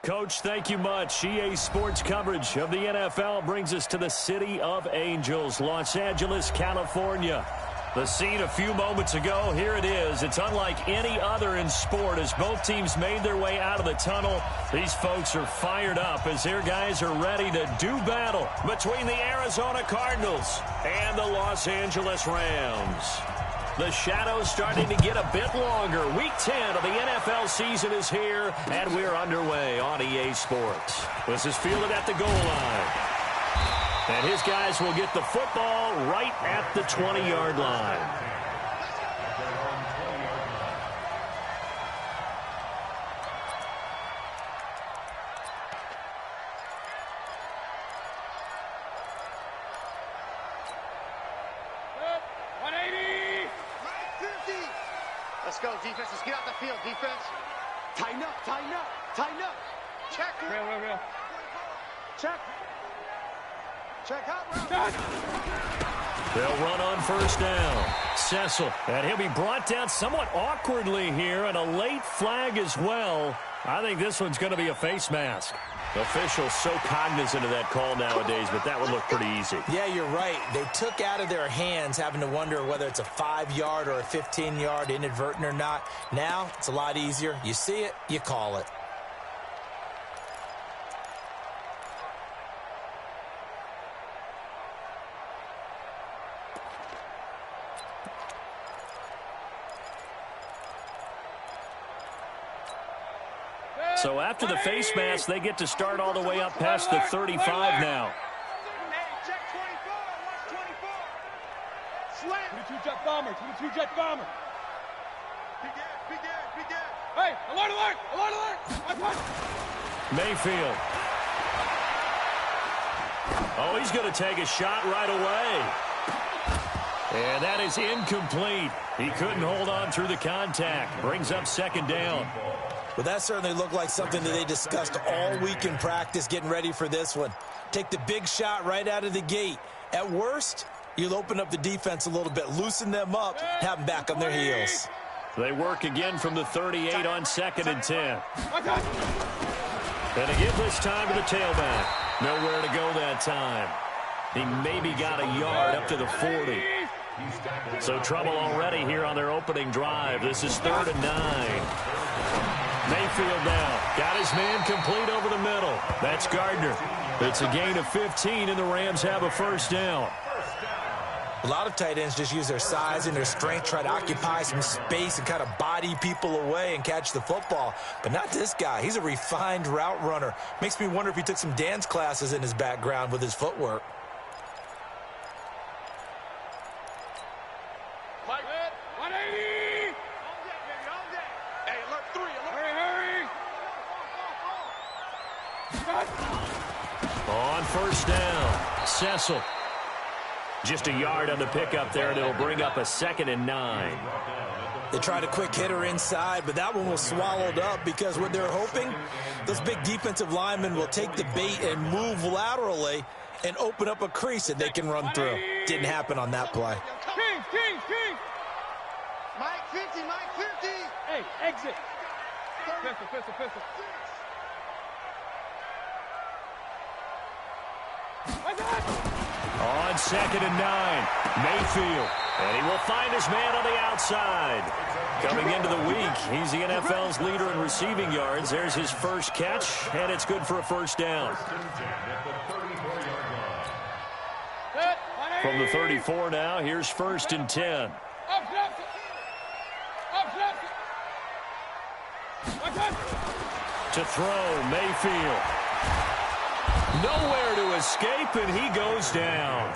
Coach, thank you much. EA Sports coverage of the NFL brings us to the City of Angels, Los Angeles, California. The scene a few moments ago, here it is. It's unlike any other in sport as both teams made their way out of the tunnel. These folks are fired up as their guys are ready to do battle between the Arizona Cardinals and the Los Angeles Rams. The shadow's starting to get a bit longer. Week 10 of the NFL season is here, and we're underway on EA Sports. This is fielded at the goal line. And his guys will get the football right at the 20-yard line. Let's go, defense. Let's get out the field, defense. Tighten up, tighten up, tighten up. Check. Real. Check. Check out, route. They'll run on first down. Cecil, and he'll be brought down somewhat awkwardly here, and a late flag as well. I think this one's going to be a face mask. Officials so cognizant of that call nowadays, but that would look pretty easy. Yeah, you're right. They took out of their hands having to wonder whether it's a 5-yard or a 15-yard inadvertent or not. Now, it's a lot easier. You see it, you call it. So after the face mask, they get to start all the way up past the 35 now. Check 24. Watch 24. Slant. 22-jet bomber. 22-jet bomber. Begin. Hey, alert. Mayfield. Oh, he's going to take a shot right away. And that is incomplete. He couldn't hold on through the contact. Brings up second down. Well, that certainly looked like something that they discussed all week in practice getting ready for this one. Take the big shot right out of the gate. At worst, you'll open up the defense a little bit, loosen them up, have them back on their heels. They work again from the 38 on 2nd and 10. And to give this time to the tailback. Nowhere to go that time. He maybe got a yard up to the 40. So trouble already here on their opening drive. This is 3rd and 9. Mayfield now. Got his man complete over the middle. That's Gardner. It's a gain of 15, and the Rams have a first down. A lot of tight ends just use their size and their strength, try to occupy some space and kind of body people away and catch the football. But not this guy. He's a refined route runner. Makes me wonder if he took some dance classes in his background with his footwork. On first down, Cecil. Just a yard on the pickup there, and it'll bring up a 2nd and 9. They tried a quick hitter inside, but that one was swallowed up because what they're hoping, those big defensive linemen will take the bait and move laterally and open up a crease that they can run through. Didn't happen on that play. King. Mike 50. Hey, exit. Pistol. On 2nd and 9, Mayfield. And he will find his man on the outside. Coming into the week, he's the NFL's leader in receiving yards. There's his first catch, and it's good for a first down. From the 34 now, here's 1st and 10. To throw, Mayfield. Nowhere to escape, and he goes down.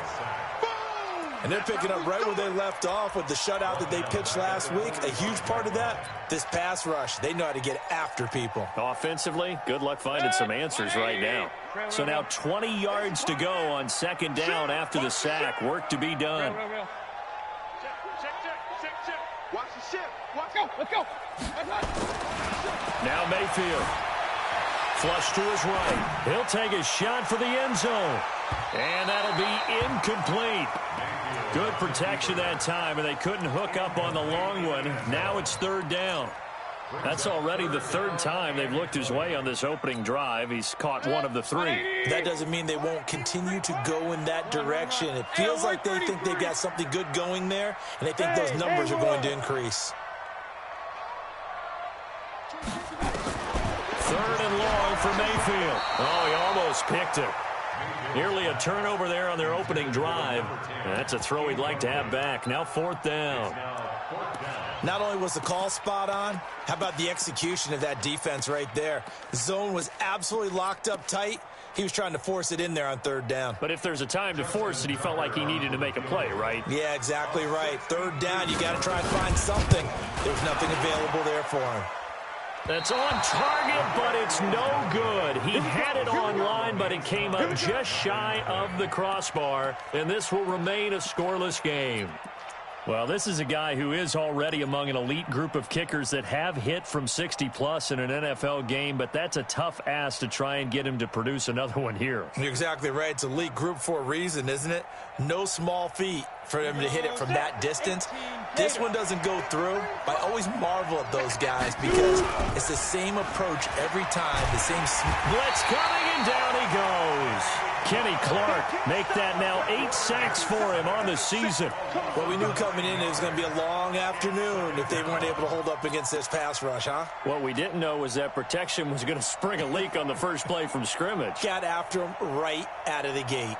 And they're picking up right where they left off with the shutout that they pitched last week. A huge part of that, this pass rush. They know how to get after people. Offensively, good luck finding some answers right now. So now 20 yards to go on 2nd down after the sack. Work to be done. Check. Watch the ship. Let's go. Now Mayfield. Flush to his right. He'll take a shot for the end zone. And that'll be incomplete. Good protection that time, and they couldn't hook up on the long one. Now it's 3rd down. That's already the third time they've looked his way on this opening drive. He's caught one of the three. That doesn't mean they won't continue to go in that direction. It feels like they think they've got something good going there, and they think those numbers are going to increase. Third and long for Mayfield. Oh, he almost picked it. Nearly a turnover there on their opening drive. That's a throw he'd like to have back. Now fourth down. Not only was the call spot on, how about the execution of that defense right there? The zone was absolutely locked up tight. He was trying to force it in there on third down. But if there's a time to force it, he felt like he needed to make a play, right? Yeah, exactly right. Third down, you got to try and find something. There's nothing available there for him. That's on target, but it's no good. He had it on line, but it came up just shy of the crossbar, and this will remain a scoreless game. Well, this is a guy who is already among an elite group of kickers that have hit from 60-plus in an NFL game, but that's a tough ask to try and get him to produce another one here. You're exactly right. It's elite group for a reason, isn't it? No small feat for him to hit it from that distance. This one doesn't go through. I always marvel at those guys because it's the same approach every time, the same blitz coming, and down he goes. Kenny Clark make that now 8 sacks for him on the season. Well, we knew coming in it was going to be a long afternoon if they weren't able to hold up against this pass rush, huh? What we didn't know was that protection was going to spring a leak on the first play from scrimmage. Got after him right out of the gate.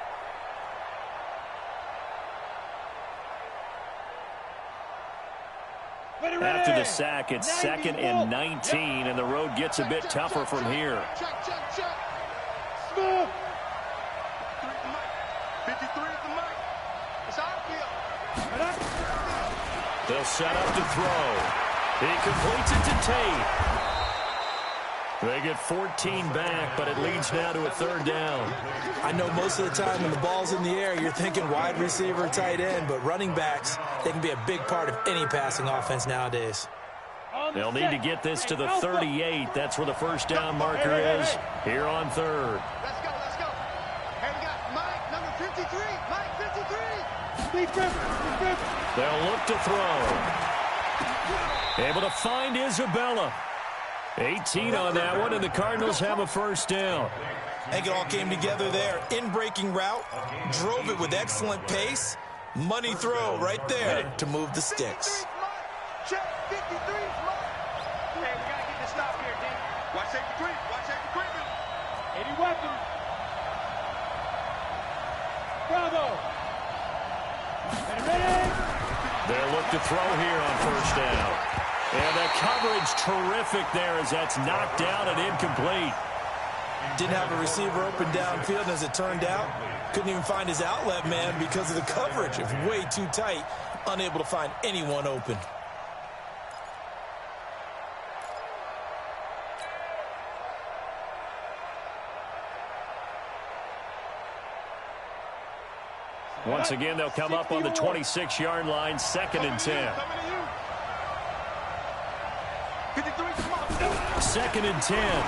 After the sack, it's 2nd and 19, and the road gets a bit tougher from here. Check. Smooth. 53 is the mic. It's outfield. They'll set up to throw. He completes it to Tate. They get 14 back, but it leads now to a third down. I know most of the time when the ball's in the air, you're thinking wide receiver, tight end, but running backs, they can be a big part of any passing offense nowadays. They'll need to get this to the 38. That's where the first down marker is here on third. Let's go. Hey, we got Mike, number 53. Mike, 53. They'll look to throw. Able to find Isabella. 18 on that one, and the Cardinals have a first down. I think it all came together there. In-breaking route, drove it with excellent pace. Money throw right there to move the sticks. Check, 53. Hey, we got to get this stop here, D. Watch safety creep. Any weapon. Bravo. Ready. They'll look to throw here on first down. And the coverage terrific there as that's knocked down and incomplete. Didn't have a receiver open downfield, and as it turned out, couldn't even find his outlet man because of the coverage. It was way too tight, unable to find anyone open. Once again, they'll come up on the 26-yard line, 2nd and 10. 2nd and 10.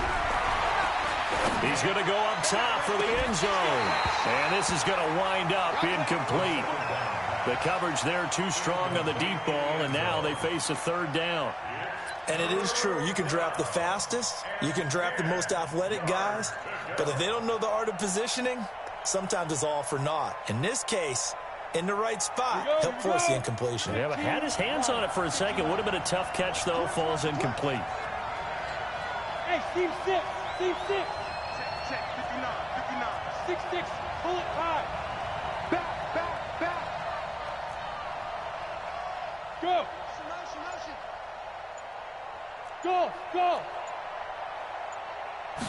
He's going to go up top for the end zone. And this is going to wind up incomplete. The coverage there too strong on the deep ball, and now they face a third down. And it is true. You can draft the fastest. You can draft the most athletic guys. But if they don't know the art of positioning, sometimes it's all for naught. In this case, in the right spot, help force the incompletion. Yeah, but had his hands on it for a second. Would have been a tough catch, though. Falls incomplete. Hey, Steve 6. Check, 59. 6. Pull it high. Back. Go. Motion. Go.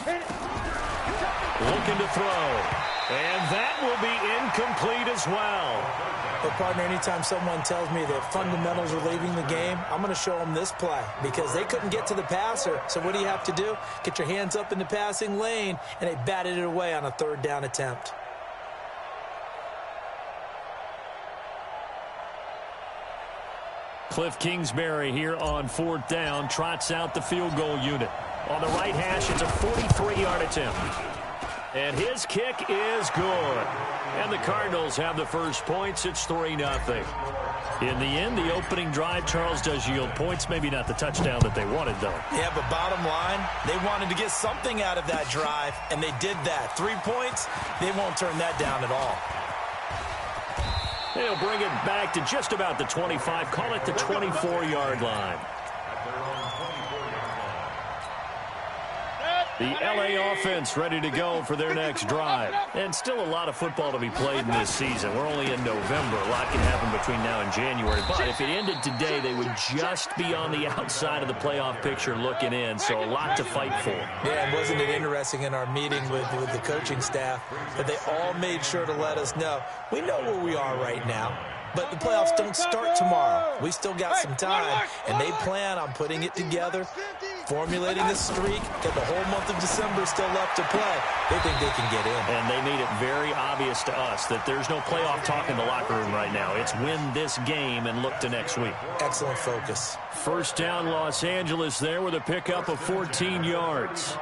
Hit it. Looking to throw. And that will be incomplete as well. But, partner, anytime someone tells me that fundamentals are leaving the game, I'm going to show them this play because they couldn't get to the passer. So what do you have to do? Get your hands up in the passing lane, and they batted it away on a third down attempt. Cliff Kingsbury here on fourth down trots out the field goal unit. On the right hash, it's a 43-yard attempt. And his kick is good. And the Cardinals have the first points. It's 3-0. In the end, the opening drive, Charles, does yield points. Maybe not the touchdown that they wanted, though. Yeah, but bottom line, they wanted to get something out of that drive, and they did that. 3 points, they won't turn that down at all. They'll bring it back to just about the 25. Call it the 24-yard line. The LA offense ready to go for their next drive. And still a lot of football to be played in this season. We're only in November. A lot can happen between now and January. But if it ended today, they would just be on the outside of the playoff picture looking in. So a lot to fight for. Yeah, and wasn't it interesting in our meeting with the coaching staff that they all made sure to let us know, we know where we are right now. But the playoffs don't start tomorrow. We still got some time, and they plan on putting it together, formulating a streak, got the whole month of December still left to play. They think they can get in. And they made it very obvious to us that there's no playoff talk in the locker room right now. It's win this game and look to next week. Excellent focus. First down, Los Angeles there with a pickup of 14 yards.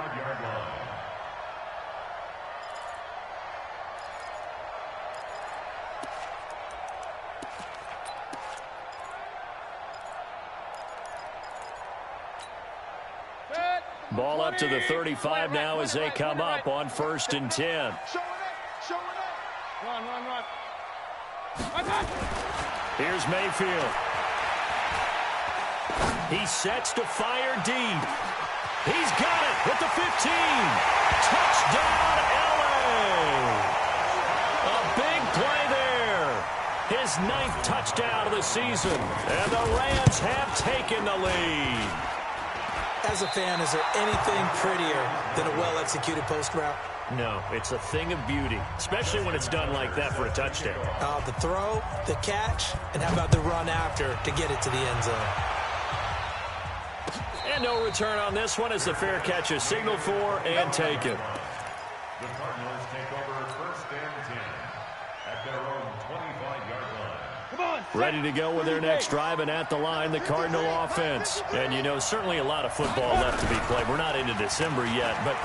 Ball up to the 35 now as they come up on 1st and 10. Run. Here's Mayfield. He sets to fire deep. He's got it at the 15. Touchdown, LA. A big play there. His 9th touchdown of the season. And the Rams have taken the lead. As a fan, is there anything prettier than a well-executed post route? No, it's a thing of beauty, especially when it's done like that for a touchdown. The throw, the catch, and how about the run after to get it to the end zone? And no return on this one as the fair catch is signaled for and taken. The Cardinals take over 1st and 10 at their own 25-yard line. Come on. Ready to go with their next drive, and at the line, the Cardinal offense. And, you know, certainly a lot of football left to be played. We're not into December yet, but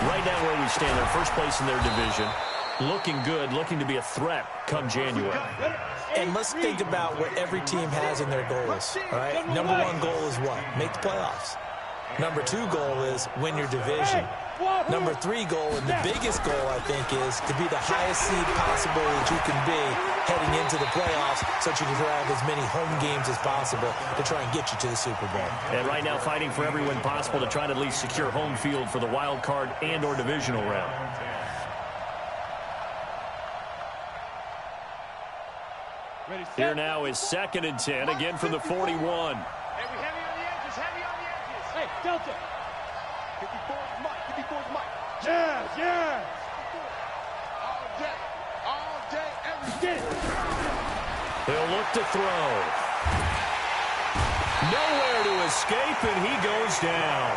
right now where we stand, they're first place in their division. Looking good, looking to be a threat come January. And let's think about what every team has in their goals, all right? Number 1 goal is what? Make the playoffs. Number 2 goal is win your division. Number 3 goal, and the biggest goal, I think, is to be the highest seed possible that you can be heading into the playoffs so that you can have as many home games as possible to try and get you to the Super Bowl. And right now fighting for every win possible to try to at least secure home field for the wild card and or divisional round. Here now is 2nd and 10, again from the 41. Hey, we heavy on the edges, heavy on the edges. Hey, Delta. 54's Mike. Yeah. All day, every day. He'll look to throw. Nowhere to escape, and he goes down.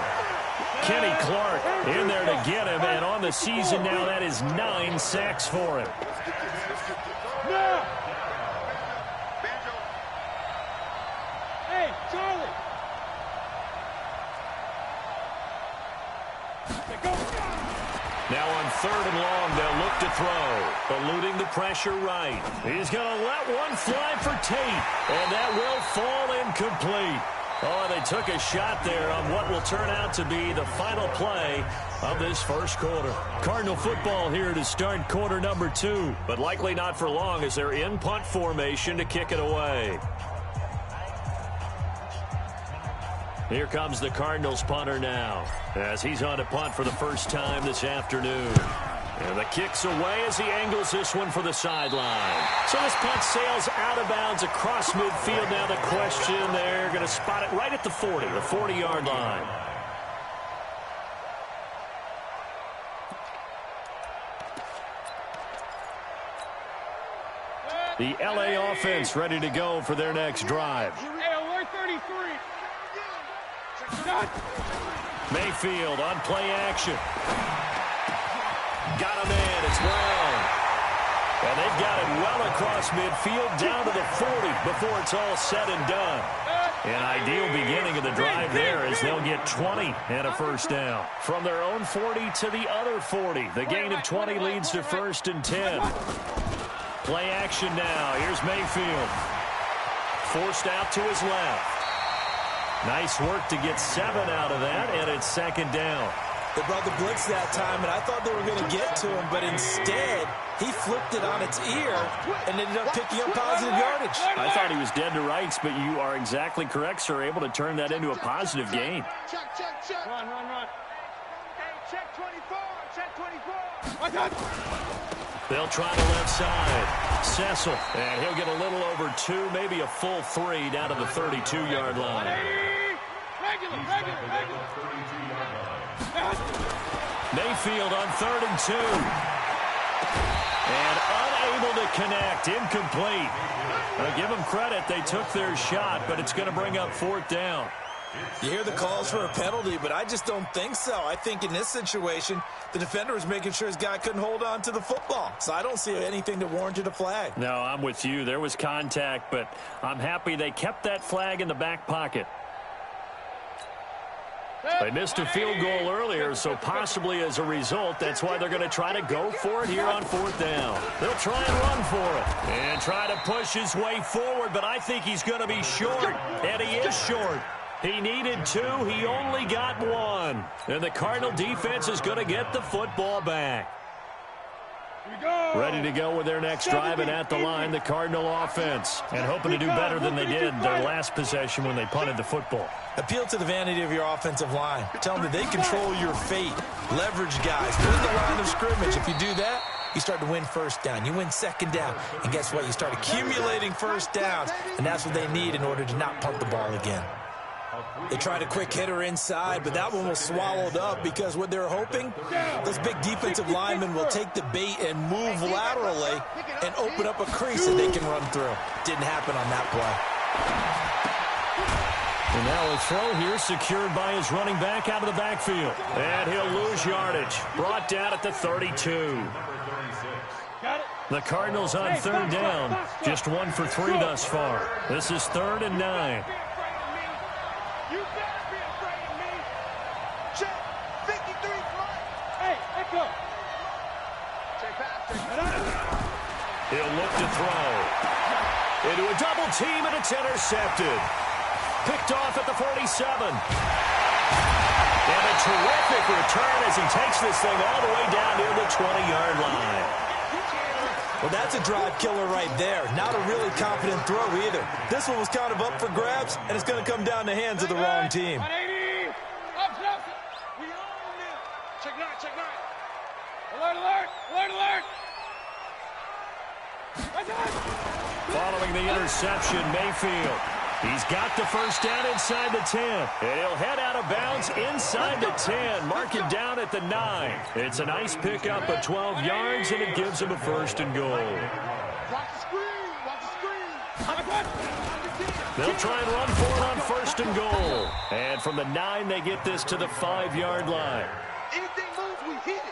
Kenny Clark in there to get him, and on the season now, that is 9 sacks for him. No. Hey, Charlie. Now on 3rd and long, they'll look to throw. Eluding the pressure right. He's going to let one fly for Tate, and that will fall incomplete. Oh, they took a shot there on what will turn out to be the final play of this first quarter. Cardinal football here to start quarter number 2, but likely not for long as they're in punt formation to kick it away. Here comes the Cardinals punter now as he's on to punt for the first time this afternoon. And the kick's away as he angles this one for the sideline. So this punt sails out of bounds across midfield. Now the question, they're going to spot it right at the 40, the 40-yard line. The LA offense ready to go for their next drive. Hey, alert 33. Mayfield on play action. Got him in as well. And they've got it well across midfield down to the 40 before it's all said and done. An ideal beginning of the drive there as they'll get 20 and a first down. From their own 40 to the other 40. The gain of 20 leads to 1st and 10. Play action now. Here's Mayfield. forced out to his left. Nice work to get 7 out of that, and it's second down. They brought the blitz that time, and I thought they were going to get to him, but instead he flipped it on its ear and ended up picking up positive yardage. I thought he was dead to rights, but you are exactly correct, sir. Able to turn that into a positive gain. Check, check, check. Run. Hey, check 24. Check 24. I got. They'll try the left side. Cecil, and he'll get a little over 2, maybe a full 3 down to the 32-yard line. Regular. 32-yard line. Mayfield on 3rd and 2. And unable to connect. Incomplete. Now, give them credit. They took their shot, but it's going to bring up 4th down. You hear the calls for a penalty, but I just don't think so. I think in this situation, the defender was making sure his guy couldn't hold on to the football. So I don't see anything that warranted a flag. No, I'm with you. There was contact, but I'm happy they kept that flag in the back pocket. They missed a field goal earlier, so possibly as a result, that's why they're going to try to go for it here on 4th down. They'll try and run for it and try to push his way forward, but I think he's going to be short, and he is short. He needed 2. He only got 1. And the Cardinal defense is going to get the football back. Ready to go with their next drive, and at the line, the Cardinal offense. And hoping to do better than they did their last possession when they punted the football. Appeal to the vanity of your offensive line. Tell them that they control your fate. Leverage guys. Win the line of scrimmage. If you do that, you start to win 1st down. You win 2nd down. And guess what? You start accumulating 1st downs. And that's what they need in order to not punt the ball again. They tried a quick hitter inside, but that one was swallowed up because what they're hoping, those big defensive linemen will take the bait and move laterally and open up a crease that they can run through. Didn't happen on that play. And now a throw here secured by his running back out of the backfield. And he'll lose yardage. Brought down at the 32. The Cardinals on 3rd down. Just 1 for 3 thus far. This is 3rd and 9. You better be afraid of me. Check 53 flight. Hey, echo. Check pass. He'll look to throw. Into a double team, and it's intercepted. Picked off at the 47. And a terrific return as he takes this thing all the way down near the 20-yard line. Well, that's a drive killer right there. Not a really confident throw either. This one was kind of up for grabs, and it's going to come down the hands of the wrong team. 180. Up. We own them. Check 9. Alert. Following the interception, Mayfield. He's got the 1st down inside the 10. And he'll head out of bounds inside the 10. Mark it down at the 9. It's a nice pickup of 12 yards, and it gives him a 1st and goal. Watch the screen. They'll try and run for it on 1st and goal. And from the 9, they get this to the 5-yard line. Anything moves, we hit it.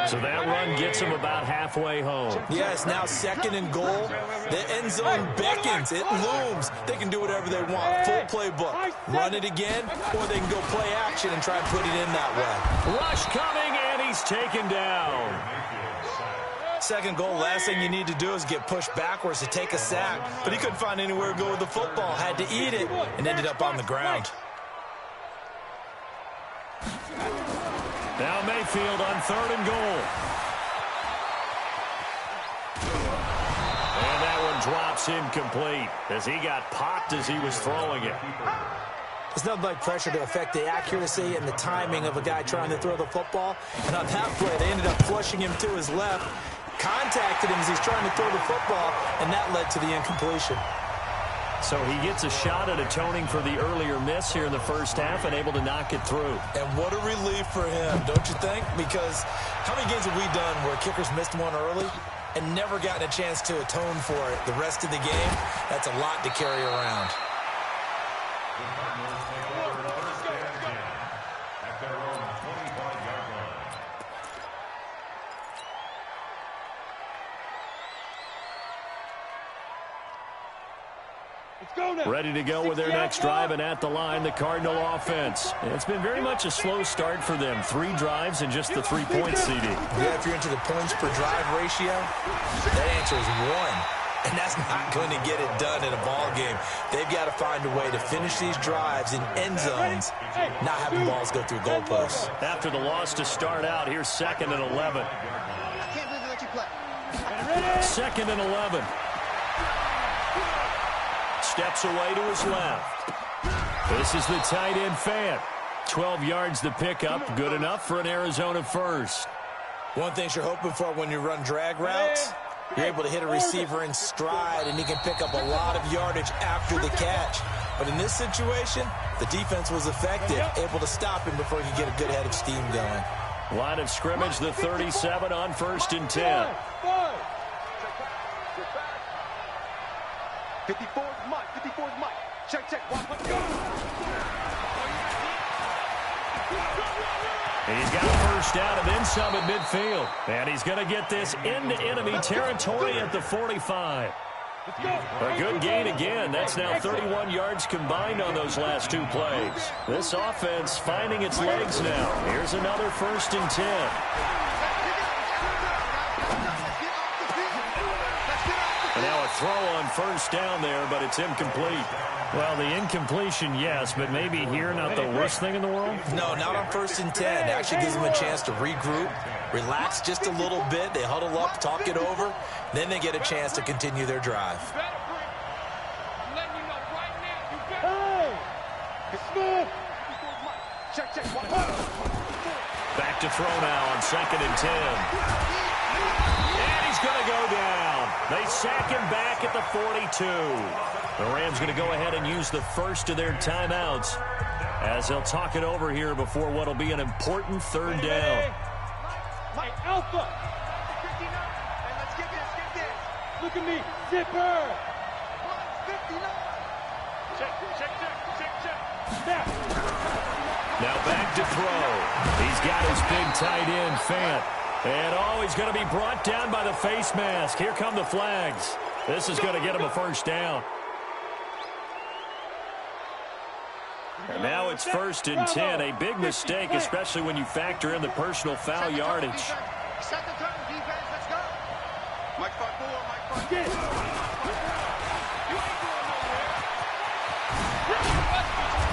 So that run gets them about halfway home. Yes, now 2nd and goal. The end zone beckons. It looms. They can do whatever they want. Full playbook. Run it again, or they can go play action and try and put it in that way. Rush coming, and he's taken down. 2nd goal, last thing you need to do is get pushed backwards to take a sack. But he couldn't find anywhere to go with the football. Had to eat it and ended up on the ground. Now Mayfield on 3rd and goal. And that one drops incomplete as he got popped as he was throwing it. There's nothing like pressure to affect the accuracy and the timing of a guy trying to throw the football. And on that play, they ended up flushing him to his left, contacted him as he's trying to throw the football, and that led to the incompletion. So he gets a shot at atoning for the earlier miss here in the 1st half and able to knock it through. And what a relief for him, don't you think? Because how many games have we done where kickers missed one early and never gotten a chance to atone for it the rest of the game? That's a lot to carry around. Ready to go with their next drive, and at the line, the Cardinal offense. It's been very much a slow start for them. 3 drives and just the 3 points, CD. Yeah, if you're into the points per drive ratio, that answer is 1. And that's not going to get it done in a ball game. They've got to find a way to finish these drives in end zones, not having balls go through goalposts. After the loss to start out, here's 2nd and 11. I can't believe they let you play. 2nd and 11. Steps away to his left. This is the tight end Fant. 12 yards to pick up. Good enough for an Arizona first. One thing you're hoping for when you run drag routes, you're able to hit a receiver in stride, and he can pick up a lot of yardage after the catch. But in this situation, the defense was effective, able to stop him before he could get a good head of steam going. Line of scrimmage, the 37 on 1st and 10. 54's Mike. 54's Mike. Check. He's got a first down and then some at midfield. And he's going to get this into enemy territory at the 45. A good gain again. That's now 31 yards combined on those last 2 plays. This offense finding its legs now. Here's another 1st and 10. And now a throw on 1st down there, but it's incomplete. Well, the incompletion, yes, but maybe here not the worst thing in the world? No, not on 1st and 10. It actually gives them a chance to regroup, relax just a little bit. They huddle up, talk it over. Then they get a chance to continue their drive. Back to throw now on 2nd and 10. And he's going to go down. They sack him back at the 42. The Rams going to go ahead and use the first of their timeouts as they'll talk it over here before what will be an important 3rd down. Mike Alpha. 59. Hey, let's get this. Look at me. Zipper. 59. Check. Snap. Now back to throw. He's got his big tight end, Fant. And, he's going to be brought down by the face mask. Here come the flags. This is going to get him a 1st down. And now it's 1st and 10. A big mistake, especially when you factor in the personal foul yardage. Set the tone, defense. Let's go. Mike 5-4. Get.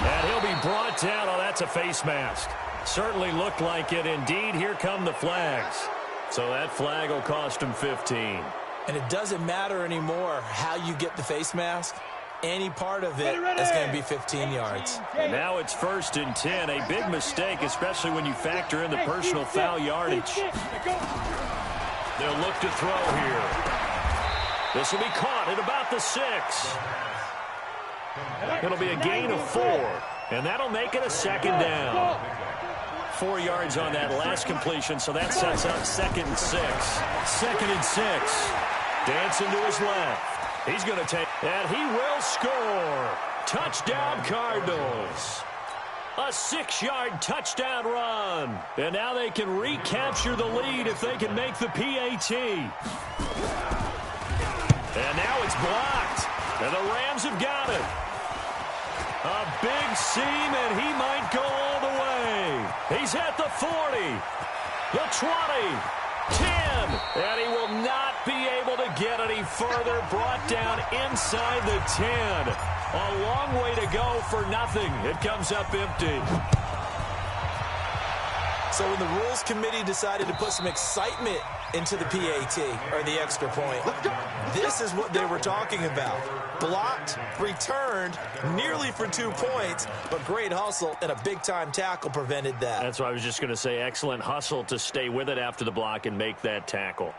And he'll be brought down. Oh, that's a face mask. Certainly looked like it. Indeed, here come the flags. So that flag will cost him 15. And it doesn't matter anymore how you get the face mask. Any part of it is going to be 15 yards. And now it's 1st and 10. A big mistake, especially when you factor in the personal foul yardage. They'll look to throw here. This will be caught at about the 6. It'll be a gain of 4. And that'll make it a 2nd down. 4 yards on that last completion, so that sets up 2nd and 6. 2nd and 6. Dancing to his left. He's going to take, and he will score. Touchdown, Cardinals. A 6-yard touchdown run. And now they can recapture the lead if they can make the PAT. And now it's blocked. And the Rams have got it. A big seam, and he might go all the way. He's at the 40, the 20, 10, and he will not be able to get any further. Brought down inside the 10. A long way to go for nothing. It comes up empty. So when the Rules Committee decided to put some excitement into the PAT, or the extra point, this is what they were talking about. Blocked, returned, nearly for 2 points, but great hustle and a big-time tackle prevented that. That's what I was just going to say. Excellent hustle to stay with it after the block and make that tackle.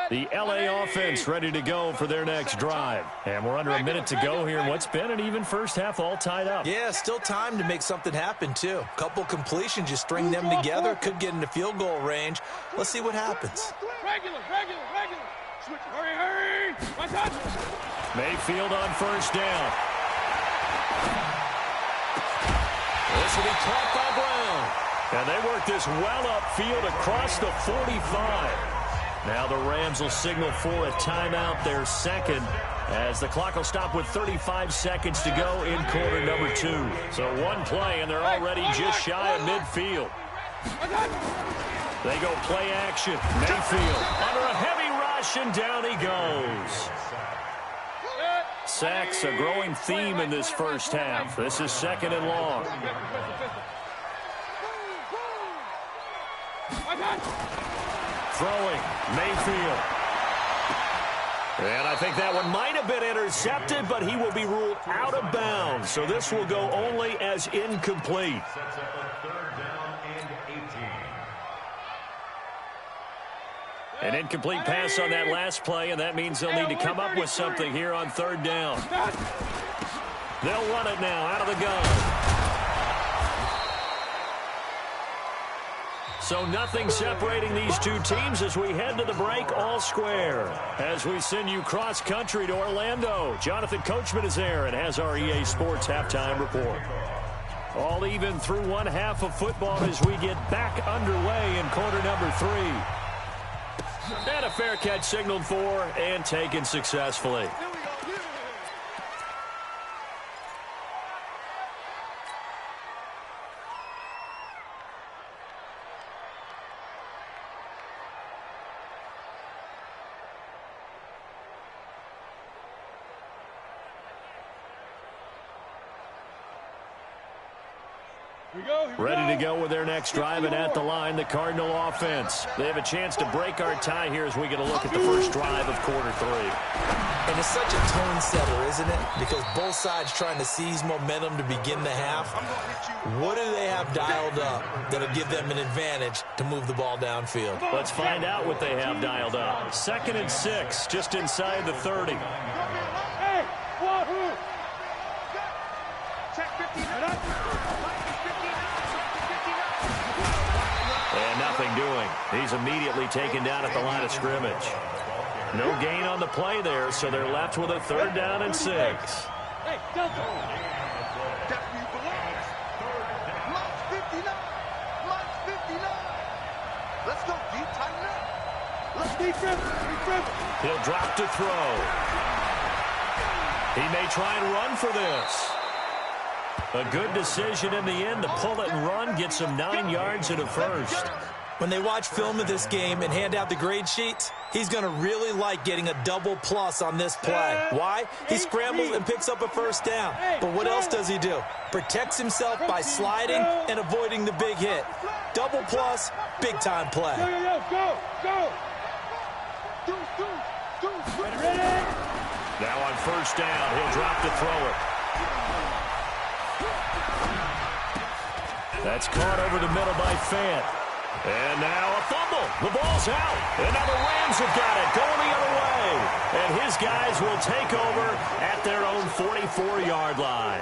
The LA offense ready to go for their next drive. And we're under a minute to go here in what's been an even first half, all tied up. Yeah, still time to make something happen, too. Couple completions, you string them together, could get into field goal range. Let's see what happens. Regular. Switch. Hurry. One touch. Mayfield on first down. This will be caught by Brown. And they work this well upfield across the 45. Now the Rams will signal for a timeout, their second. as the clock will stop with 35 seconds to go in quarter number 2. So one play, and they're already just shy of midfield. They go play action. Mayfield under a heavy rush, and down he goes. Sacks, a growing theme in this first half. This is 2nd and long. Throwing, Mayfield. And I think that one might have been intercepted, but he will be ruled out of bounds. So this will go only as incomplete. Sets up a 3rd down and 18. An incomplete pass on that last play, and that means they'll need to come up with something here on 3rd down. They'll run it now out of the gun. So nothing separating these two teams as we head to the break, all square. As we send you cross-country to Orlando, Jonathan Coachman is there and has our EA Sports halftime report. All even through one half of football as we get back underway in quarter number 3. And a fair catch signaled for and taken successfully. Ready to go with their next drive, and at the line, the Cardinal offense. They have a chance to break our tie here as we get a look at the first drive of quarter 3. And it's such a tone setter, isn't it? Because both sides trying to seize momentum to begin the half. What do they have dialed up that'll give them an advantage to move the ball downfield? Let's find out what they have dialed up. 2nd and 6, just inside the 30. Hey, Wahoo! Check 59. And nothing doing. He's immediately taken down at the line of scrimmage. No gain on the play there, so they're left with a 3rd down and 6. Hey, Delta! Deputy belongs. Lunch 59. Lunch 59. Let's go, deep, tighten up. Let's be driven. He'll drop to throw. He may try and run for this. A good decision in the end to pull it and run, gets him 9 yards and a first. When they watch film of this game and hand out the grade sheets, he's going to really like getting a double plus on this play. Why? He scrambles and picks up a 1st down. But what else does he do? Protects himself by sliding and avoiding the big hit. Double plus, big-time play. Go! Ready? Now on 1st down, he'll drop to throw it. That's caught over the middle by Fant. And now a fumble. The ball's out. And now the Rams have got it going the other way. And his guys will take over at their own 44-yard line.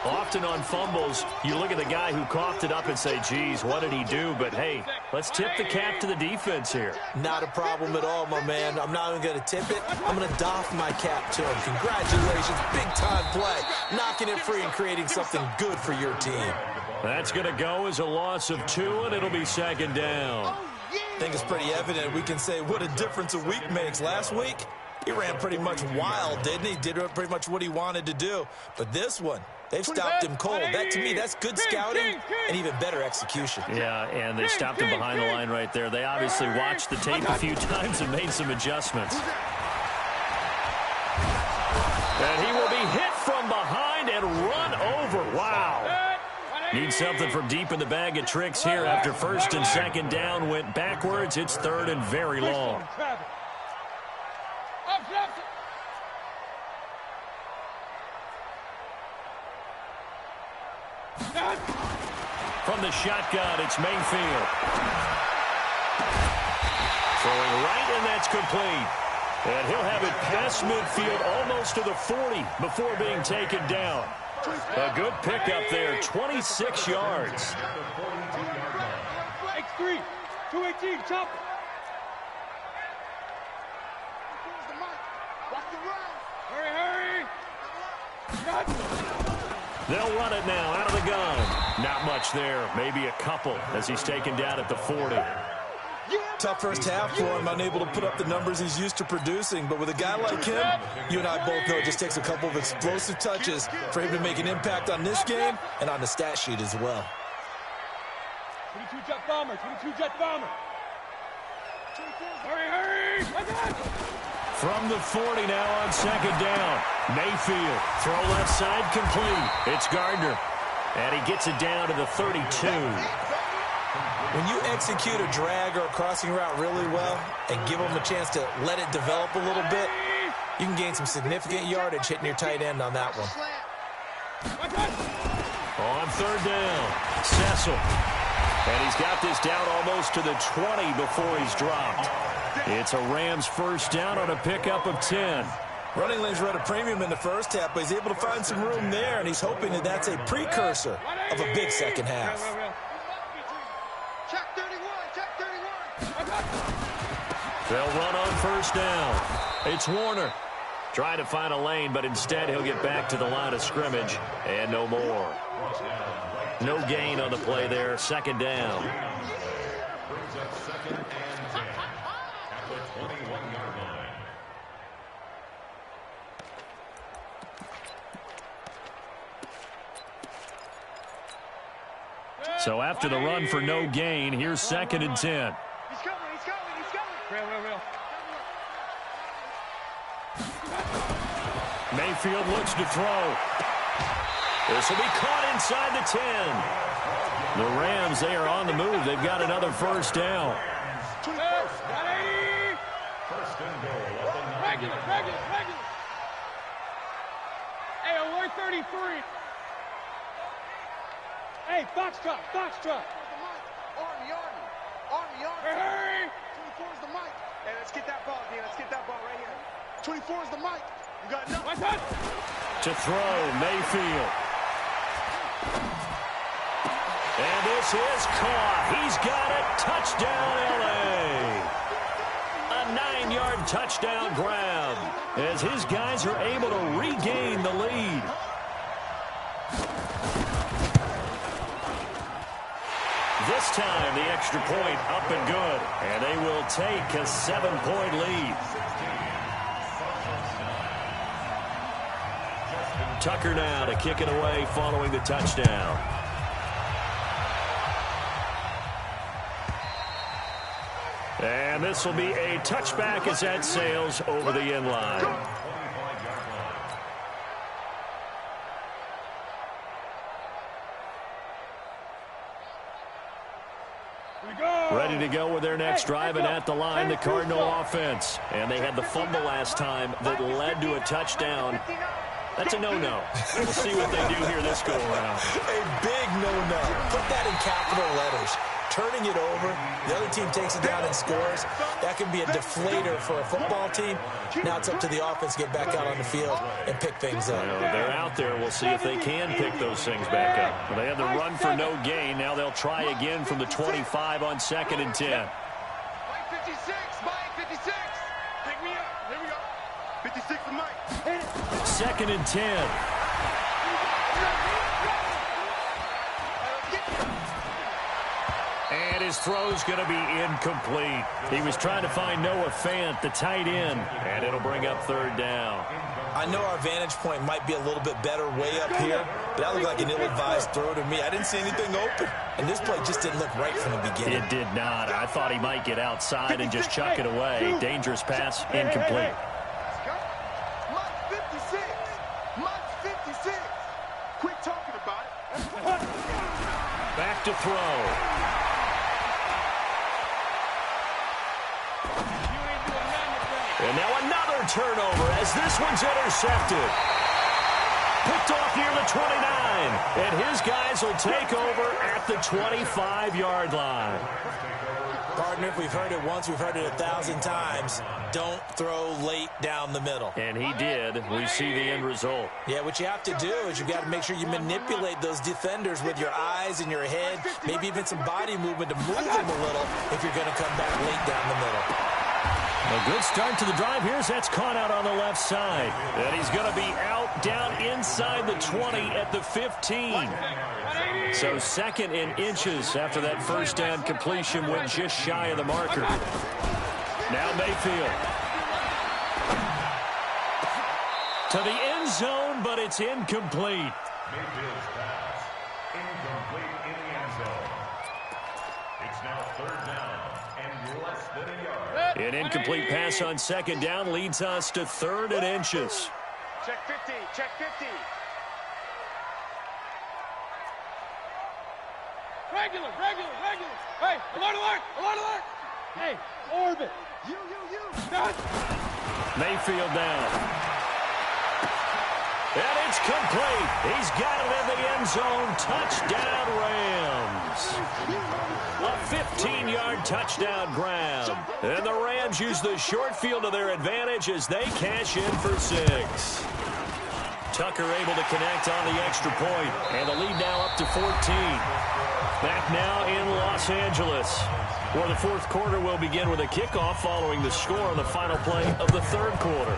Often on fumbles, you look at the guy who coughed it up and say, geez, what did he do? But, hey, let's tip the cap to the defense here. Not a problem at all, my man. I'm not even going to tip it. I'm going to doff my cap to him. Congratulations. Big-time play. Knocking it free and creating something good for your team. That's going to go as a loss of 2, and it'll be 2nd down. I think it's pretty evident we can say what a difference a week makes. Last week, he ran pretty much wild, didn't he? Did pretty much what he wanted to do. But this one, they've stopped him cold. That, to me, that's good scouting and even better execution. Yeah, and they stopped him behind the line right there. They obviously watched the tape a few times and made some adjustments. And he will be hit from behind and run over. Wow. Need something from deep in the bag of tricks here after 1st and 2nd down went backwards. It's 3rd and very long. From the shotgun, it's Mayfield. Throwing right, and that's complete. And he'll have it past midfield almost to the 40 before being taken down. A good pickup there, 26 yards. X3, 218, chop. Hurry. They'll run it now out of the gun. Not much there, maybe a couple as he's taken down at the 40. Yeah, Tough first half for him, unable to put up the numbers he's used to producing. But with a guy like him, you and I both know it just takes a couple of explosive touches for him to make an impact on this game and on the stat sheet as well. 22 jet bomber, 22 jet bomber. Hurry, hurry! From the 40 now on second down. Mayfield, throw left side complete. It's Gardner, and he gets it down to the 32. When you execute a drag or a crossing route really well and give them a chance to let it develop a little bit, you can gain some significant yardage hitting your tight end on that one. On third down, Cecil. And he's got this down almost to the 20 before he's dropped. It's a Rams first down on a pickup of 10. Running lanes were at a premium in the first half, but he's able to find some room there, and he's hoping that that's a precursor of a big second half. Check 31, check 31. They'll run on first down. It's Warner. Trying to find a lane, but instead he'll get back to the line of scrimmage, and no more. No gain on the play there. Second down. Brings up second and 10 at the 21-yard line. So after the run for no gain, here's second and 10. He's coming, he's coming, he's coming. Real. Mayfield looks to throw. This will be caught inside the 10. The Rams, they are on the move. They've got another first down. First and goal. Regular. Hey, alert 33. Hey, Foxtrot. Army. Hurry. 24 is the mic. Hey, let's get that ball, D. Let's get that ball right here. 24 is the mic. You got nothing. What's that? To throw, Mayfield. And this is caught. He's got it. Touchdown, L.A. A 9-yard touchdown grab as his guys are able to regain the lead. This time, the extra point up and good. And they will take a 7-point lead. Tucker now to kick it away following the touchdown. And this will be a touchback as that sails over the end line. Ready to go with their next drive, and at the line, the Cardinal offense. And they had the fumble last time that led to a touchdown. That's a no-no. We'll see what they do here this go-around. A big no-no. Put that in capital letters. Turning it over, the other team takes it down and scores. That can be a deflator for a football team. Now it's up to the offense to get back out on the field and pick things up. Well, they're out there. We'll see if they can pick those things back up. Well, they had the run for no gain. Now they'll try again from the 25 on second and 10. Mike 56, Mike 56. Pick me up. Here we go. 56 to Mike. Second and 10. And his throw's going to be incomplete. He was trying to find Noah Fant, the tight end, and it'll bring up third down. I know our vantage point might be a little bit better way up here, but that looked like an ill-advised throw to me. I didn't see anything open, and this play just didn't look right from the beginning. It did not. I thought he might get outside and just chuck it away. Dangerous pass, incomplete. Mike 56. Mike 56. Quit talking about it. Back to throw. And now another turnover as this one's intercepted. Picked off near the 29. And his guys will take over at the 25-yard line. Partner, we've heard it once, we've heard it 1,000 times. Don't throw late down the middle. And he did. We see the end result. Yeah, what you have to do is you've got to make sure you manipulate those defenders with your eyes and your head, maybe even some body movement to move them a little if you're going to come back late down the middle. A good start to the drive here. That's caught out on the left side. And he's going to be out down inside the 20 at the 15. So second in inches after that first down completion went just shy of the marker. Now Mayfield. To the end zone, but it's incomplete. Mayfield's pass. Incomplete in the end zone. It's now third down and less than a yard. An incomplete pass on second down leads us to third and inches. Check 50. Check 50. Regular. Hey, alert. Hey, orbit. You. Mayfield down. And it's complete. He's got it in the end zone. Touchdown, Rams. A 15-yard touchdown grab. And the Rams use the short field to their advantage as they cash in for 6. Tucker able to connect on the extra point. And the lead now up to 14. Back now in Los Angeles, where the fourth quarter will begin with a kickoff following the score on the final play of the third quarter.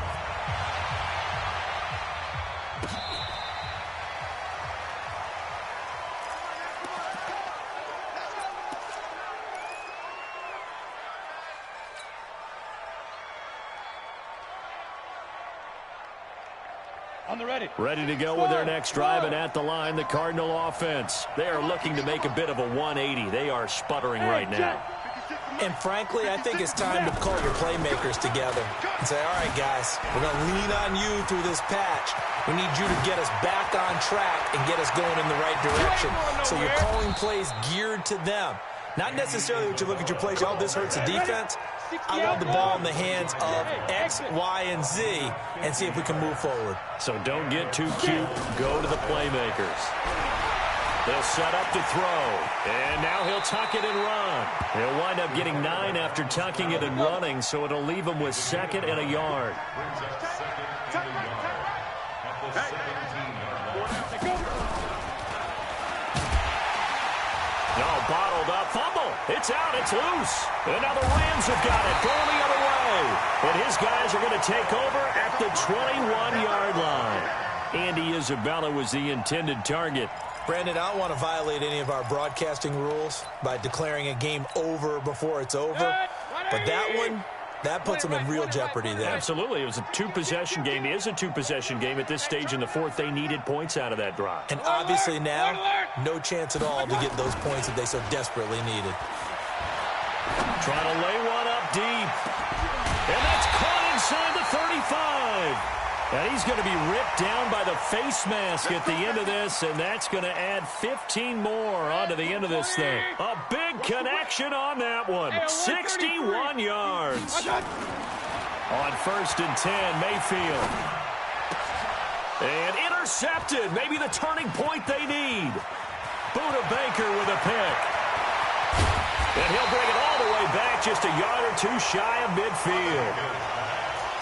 Ready to go with their next drive, and at the line, the Cardinal offense. They are looking to make a bit of a 180. They are sputtering right now. And frankly, I think it's time to call your playmakers together and say, all right, guys, we're going to lean on you through this patch. We need you to get us back on track and get us going in the right direction. So you're calling plays geared to them. Not necessarily what you look at your plays, oh, this hurts the defense. I want the ball in the hands of X, Y, and Z and see if we can move forward. So don't get too cute. Go to the playmakers. They'll set up to throw. And now he'll tuck it and run. He'll wind up getting 9 after tucking it and running, so it'll leave him with second and a yard. No, bottled up. Fumble. It's out. It's loose. And now the Rams have got it. Going the other way. But his guys are going to take over at the 21-yard line. Andy Isabella was the intended target. Brandon, I don't want to violate any of our broadcasting rules by declaring a game over before it's over. But that one, that puts them in real jeopardy there. Absolutely. It was a two-possession game. It is a two-possession game at this stage in the fourth. They needed points out of that drive. And obviously now, no chance at all to get those points that they so desperately needed. Trying to lay one up deep. And that's caught inside the 35. And he's going to be ripped down by the face mask at the end of this, and that's going to add 15 more onto the end of this thing. A big connection on that one. 61 yards. On 1st and 10, Mayfield. And intercepted. Maybe the turning point they need. Buda Baker with a pick. And he'll bring it all the way back just a yard or two shy of midfield.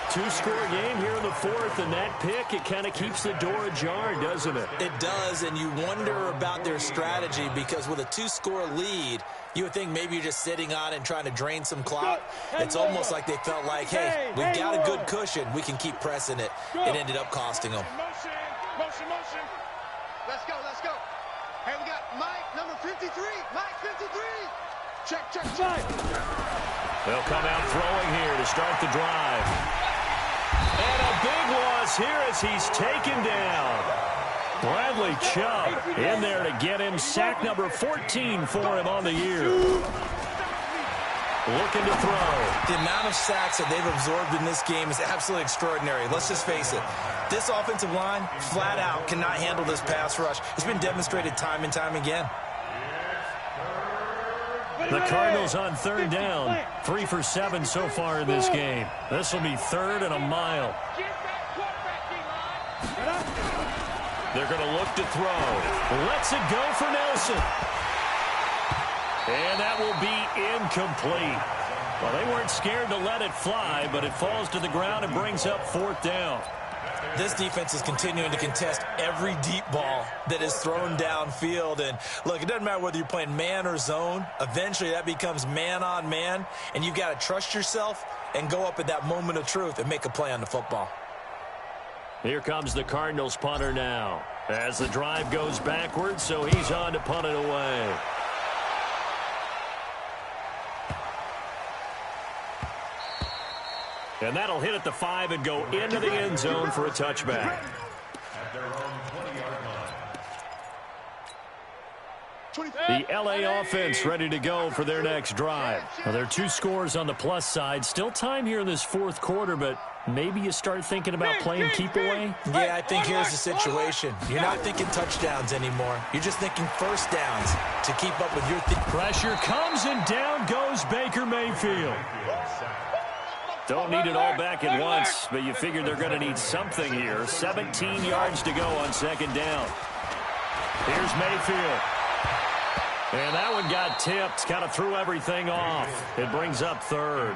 Two-score game here in the fourth, and that pick, it kind of keeps the door ajar, doesn't it? It does, and you wonder about their strategy because with a two-score lead, you would think maybe you're just sitting on it and trying to drain some clock. It's almost like they felt like, hey, we've got a good cushion. We can keep pressing it. It ended up costing them. Motion. Let's go. Hey, we got Mike, number 53. Mike, 53. Check. They'll come out throwing here to start the drive. And a big loss here as he's taken down. Bradley Chubb in there to get him. Sack number 14 for him on the year. Looking to throw. The amount of sacks that they've absorbed in this game is absolutely extraordinary. Let's just face it. This offensive line, flat out, cannot handle this pass rush. It's been demonstrated time and time again. The Cardinals on third down. 3 for 7 so far in this game. This will be third and a mile. They're going to look to throw. Lets it go for Nelson. And that will be incomplete. Well, they weren't scared to let it fly, but it falls to the ground and brings up 4th down. This defense is continuing to contest every deep ball that is thrown downfield. And, look, it doesn't matter whether you're playing man or zone. Eventually that becomes man-on-man, and you've got to trust yourself and go up at that moment of truth and make a play on the football. Here comes the Cardinals punter now as the drive goes backwards, so he's on to punt it away. And that'll hit at the 5 and go into the end zone for a touchback. At their own 20-yard line. The L.A. offense ready to go for their next drive. Well, there are 2 scores on the plus side. Still time here in this fourth quarter, but maybe you start thinking about playing keep away? Yeah, I think here's the situation. You're not thinking touchdowns anymore. You're just thinking first downs to keep up with your Pressure comes, and down goes Baker Mayfield. Don't need it all back at once, but you figure they're going to need something here. 17 yards to go on second down. Here's Mayfield. And that one got tipped, kind of threw everything off. It brings up third.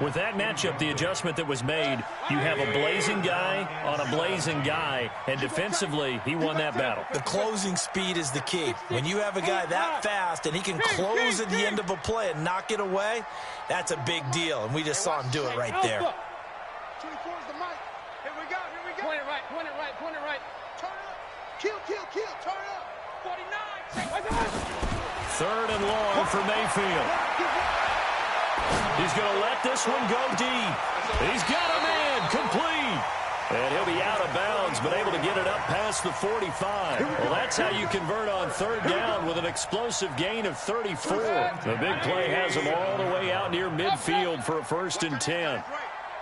With that matchup, the adjustment that was made, you have a blazing guy on a blazing guy, and defensively, he won that battle. The closing speed is the key. When you have a guy that fast and he can close at the end of a play and knock it away, that's a big deal, and we just saw him do it right there. 24 is the mic. Here we go, here we go. Point it right, point it right, point it right. Turn up. Kill, turn up. 49. Third and long for Mayfield. He's going to let this one go deep. He's got a man complete. And he'll be out of bounds, but able to get it up past the 45. Well, that's how you convert on third down with an explosive gain of 34. The big play has him all the way out near midfield for a 1st and 10.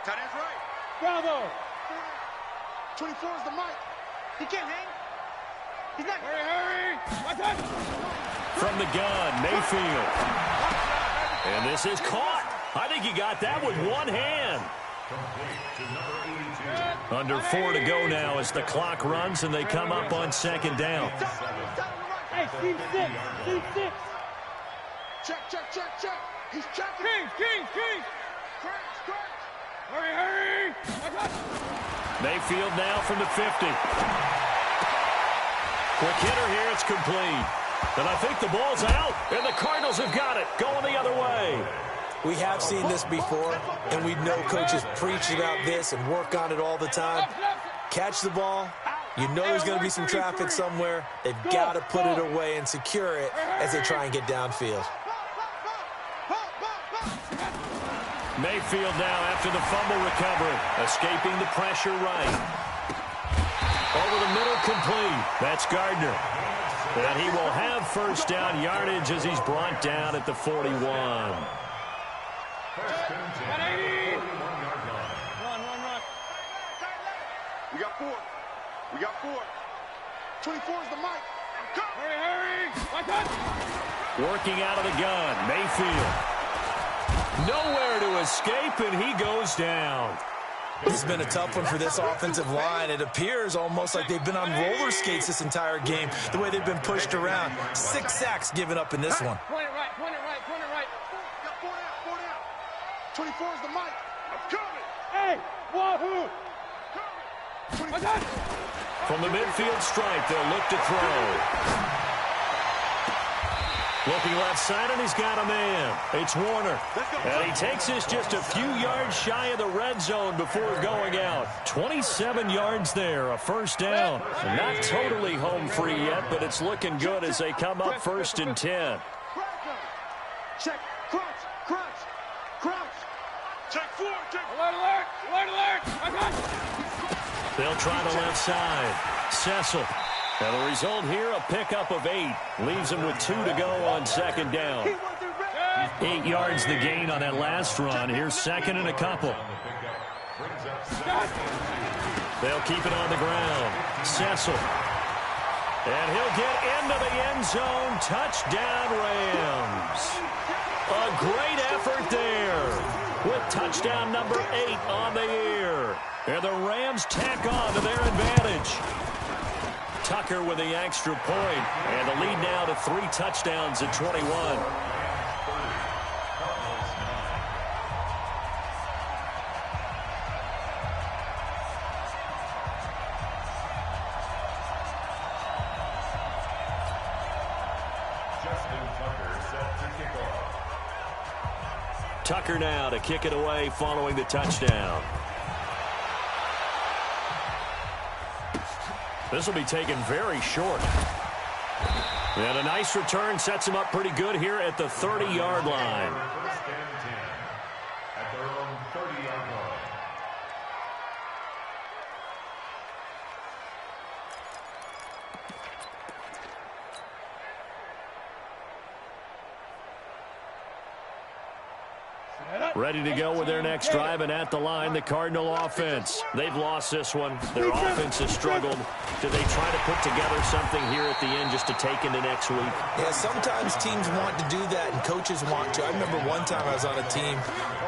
Tight end's right. Bravo. 24 is the mic. He can't hang. He's not. Hurry. From the gun, Mayfield. And this is caught. I think he got that with one hand. Under 4 to go now as the clock runs and they come up on second down. Hey, team 6. Check. He's checking. King. Crash. Hurry. Mayfield now from the 50. Quick hitter here, it's complete. And I think the ball's out, and the Cardinals have got it, going the other way. We have seen this before, and we know coaches preach about this and work on it all the time. Catch the ball. You know there's going to be some traffic somewhere. They've got to put it away and secure it as they try and get downfield. Mayfield now after the fumble recovery, escaping the pressure right. Over the middle, complete. That's Gardner. And he will have first down yardage as he's brought down at the 41. First and 10. 41-yard line. Run. We got four. 24 is the mic. Hurry. Working out of the gun, Mayfield. Nowhere to escape, and he goes down. This has been a tough one for this offensive line. It appears almost like they've been on roller skates this entire game, the way they've been pushed around. 6 sacks given up in this one. Point it right. Got four down. 24 is the mic. I'm coming. Hey, wahoo. From the midfield stripe, they'll look to throw. Looking left side, and he's got a man. It's Warner. And he takes this just a few yards shy of the red zone before going out. 27 yards there, a first down. Not totally home free yet, but it's looking good as they come up 1st and 10. Check. Crouch. Check 4. Alert. They'll try the left side. Cecil. And the result here, a pickup of 8. Leaves him with 2 to go on second down. 8 yards the gain on that last run. Here's second and a couple. They'll keep it on the ground. Cecil. And he'll get into the end zone. Touchdown, Rams. A great effort there with touchdown number 8 on the year. And the Rams tack on to their advantage. Tucker with the extra point, and the lead now to 3 touchdowns at 21. Tucker now to kick it away following the touchdown. This will be taken very short. And a nice return sets him up pretty good here at the 30-yard line. First and 10 at their own 30-yard line. Ready to go with their next drive, and at the line, the Cardinal offense. They've lost this one. Their offense has struggled. Do they try to put together something here at the end just to take into next week? Yeah, sometimes teams want to do that, and coaches want to. I remember one time I was on a team,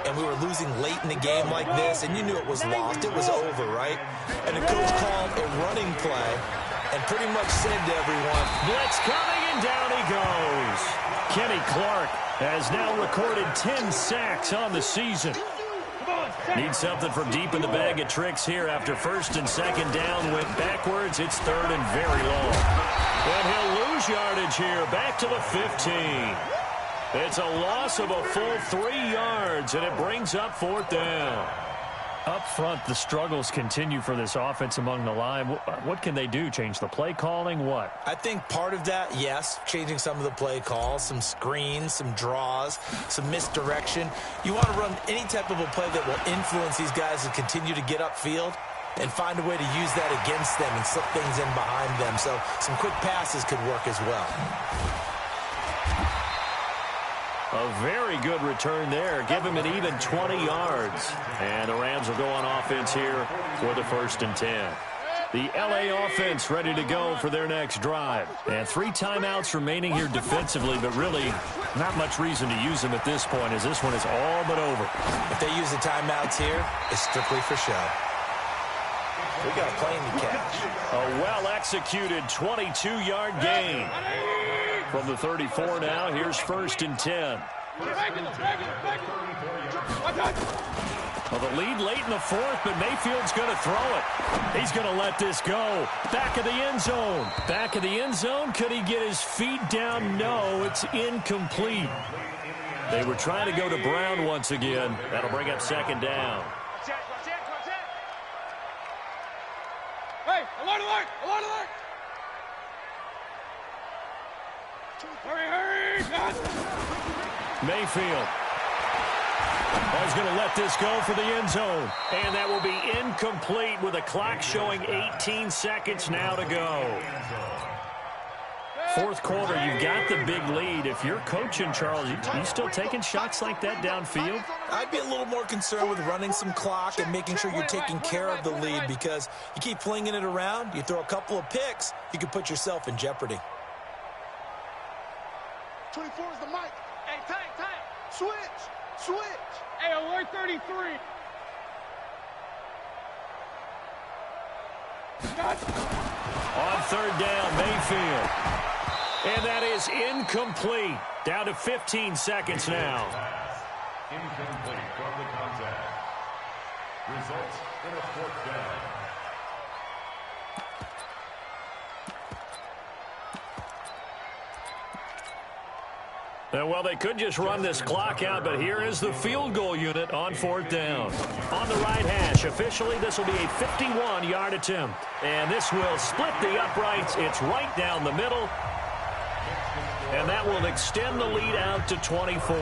and we were losing late in the game like this, and you knew it was lost. It was over, right? And the coach called a running play and pretty much said to everyone, blitz coming, and down he goes. Kenny Clark has now recorded 10 sacks on the season. Needs something from deep in the bag of tricks here after first and second down went backwards. It's third and very long. And he'll lose yardage here, back to the 15. It's a loss of a full 3 yards, and it brings up fourth down. Up front, the struggles continue for this offense among the line. What can they do? Change the play calling? What? I think part of that, yes, changing some of the play calls, some screens, some draws, some misdirection. You want to run any type of a play that will influence these guys to continue to get upfield and find a way to use that against them and slip things in behind them. So some quick passes could work as well. A very good return there. Give him an even 20 yards. And the Rams will go on offense here for the first and 10. The LA offense ready to go for their next drive. And 3 timeouts remaining here defensively, but really not much reason to use them at this point as this one is all but over. If they use the timeouts here, it's strictly for show. We got a plane to catch. A well-executed 22-yard gain. From the 34 now, here's first and 10. Well, the lead late in the fourth, but Mayfield's going to throw it. He's going to let this go. Back of the end zone. Back of the end zone. Could he get his feet down? No, it's incomplete. They were trying to go to Brown once again. That'll bring up second down. Hey, alert, alert, alert, alert! Hurry, hurry! Mayfield. Oh, he's going to let this go for the end zone. And that will be incomplete with a clock showing 18 seconds now to go. Fourth quarter, you've got the big lead. If you're coaching, Charles, you still taking shots like that downfield? I'd be a little more concerned with running some clock and making sure you're taking care of the lead, because you keep flinging it around, you throw a couple of picks, you can put yourself in jeopardy. 24 is the mic. Hey, time. Switch. Hey, alert 33. On third down, Mayfield. And that is incomplete. Down to 15 seconds now. Incomplete from the contact. Results in a fourth down. Well, they could just run this clock out, but here is the field goal unit on fourth down. On the right hash, officially, this will be a 51-yard attempt. And this will split the uprights. It's right down the middle. And that will extend the lead out to 24.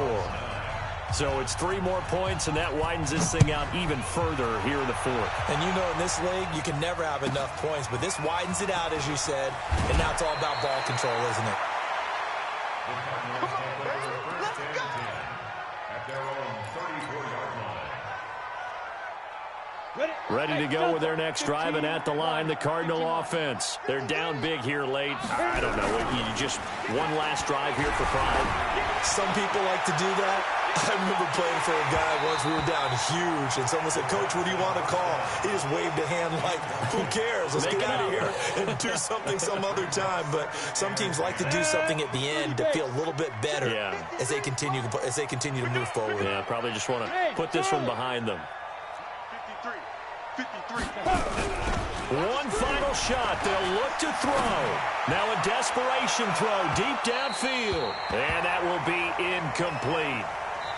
So it's 3 more points, and that widens this thing out even further here in the fourth. And you know, in this league, you can never have enough points, but this widens it out, as you said, and now it's all about ball control, isn't it? Ready to go with their next drive, and at the line, the Cardinal offense. They're down big here late. I don't know. You just one last drive here for pride. Some people like to do that. I remember playing for a guy once. We were down huge, and someone said, "Coach, what do you want to call?" He just waved a hand like, "Who cares? Let's get out of here and do something some other time." But some teams like to do something at the end to feel a little bit better as they continue to move forward. Yeah, probably just want to put this one behind them. 53. One final shot. They'll look to throw. Now a desperation throw deep downfield. And that will be incomplete.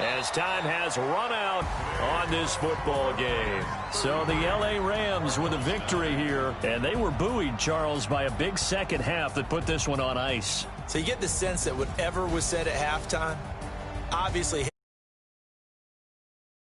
as time has run out on this football game. So the L.A. Rams with a victory here, and they were buoyed, Charles, by a big second half that put this one on ice. So you get the sense that whatever was said at halftime, obviously